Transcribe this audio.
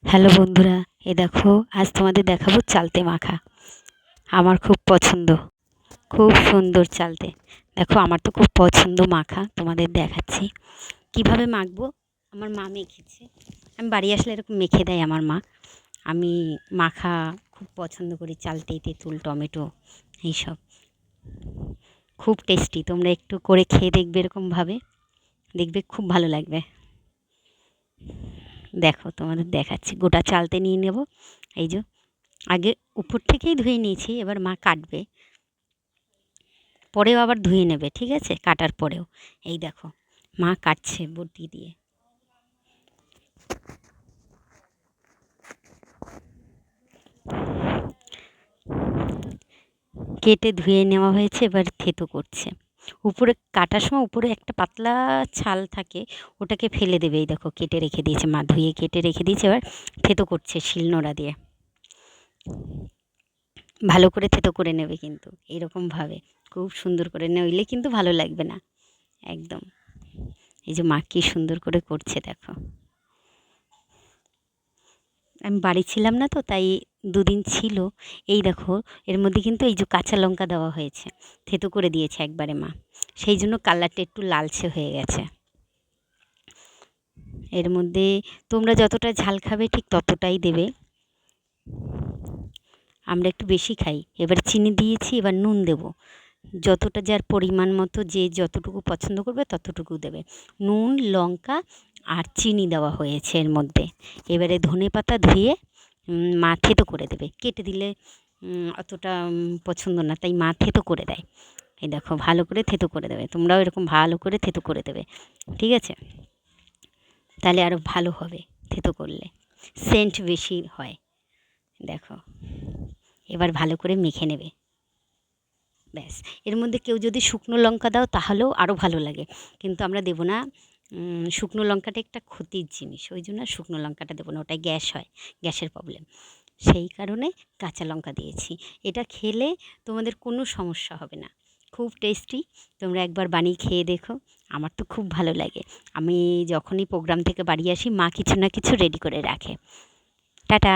Hello বন্ধুরা, এ দেখো আজ তোমাদের দেখাবো চালতে মাখা। আমার খুব পছন্দ, খুব সুন্দর চালতে। দেখো আমার তো খুব পছন্দ মাখা, তোমাদের দেখাচ্ছি কিভাবে মাখবো। আমার মা মেখেছে, আমি বাড়ি আসলে এরকম মেখে দেয় আমার মা। আমি মাখা খুব পছন্দ করি, চালতে, তেঁতুল, টমেটো এইসব খুব টেস্টি। তোমরা একটু করে খেয়ে দেখবে এরকমভাবে, দেখবে খুব ভালো লাগবে। দেখো তোমাদের দেখাচ্ছি, গোটা চালতে নিয়ে নেব। এই যে আগে উপর থেকেই ধুয়ে নিয়েছি, এবার মা কাটবে, পরেও আবার ধুয়ে নেবে, ঠিক আছে, কাটার পরেও। এই দেখো মা কাটছে বটি দিয়ে। কেটে ধুয়ে নেওয়া হয়েছে, এবার থেতো করছে। উপরে কাটার সময় উপরে একটা পাতলা ছাল থাকে, ওটাকে ফেলে দেবে। এই দেখো কেটে রেখে দিয়েছে মা, ধুয়ে কেটে রেখে দিয়েছে, এবার থেতো করছে শিলনোড়া দিয়ে। ভালো করে থেতো করে নেবে কিন্তু এইরকমভাবে, খুব সুন্দর করে, নইলে কিন্তু ভালো লাগবে না একদম। এই যে মা কী সুন্দর করে করছে দেখো। আমি বাড়ি ছিলাম না তো, তাই দুদিন ছিল। এই দেখো এর মধ্যে কিন্তু এই যে কাঁচা লঙ্কা দেওয়া হয়েছে, থেতো করে দিয়েছে একবারে মা, সেই জন্য কালারটা একটু লালচে হয়ে গেছে। এর মধ্যে তোমরা যতটা ঝাল খাবে ঠিক ততটাই দেবে। আমরা একটু বেশি খাই। এবার চিনি দিয়েছি, এবার নুন দেব, যতটা যার পরিমাণ মতো, যে যতটুকু পছন্দ করবে ততটুকু দেবে। নুন, লঙ্কা আর চিনি দেওয়া হয়েছে এর মধ্যে। এবারে ধনেপাতা ধুয়ে মা থেতো করে দেবে, কেটে দিলে অতটা পছন্দ না, তাই মা থেতো করে দেয়। এই দেখো ভালো করে থেতো করে দেবে, তোমরাও এরকম ভালো করে থেতো করে দেবে, ঠিক আছে, তাহলে আরও ভালো হবে। থেতো করলে সেন্ট বেশি হয়। দেখো এবার ভালো করে মেখে নেবে, ব্যাস। এর মধ্যে কেউ যদি শুকনো লঙ্কা দাও তাহলেও আরও ভালো লাগে, কিন্তু আমরা দেবো না। শুকনো লঙ্কাটা একটা ক্ষতির জিনিস, ওই জন্য শুকনো লঙ্কাটা দেবো না, ওটাই গ্যাস হয়, গ্যাসের প্রবলেম, সেই কারণে কাঁচা লঙ্কা দিয়েছি। এটা খেলে তোমাদের কোনো সমস্যা হবে না, খুব টেস্টি। তোমরা একবার বানিয়ে খেয়ে দেখো, আমার তো খুব ভালো লাগে। আমি যখনই প্রোগ্রাম থেকে বাড়ি আসি মা কিছু না কিছু রেডি করে রাখে। টাটা।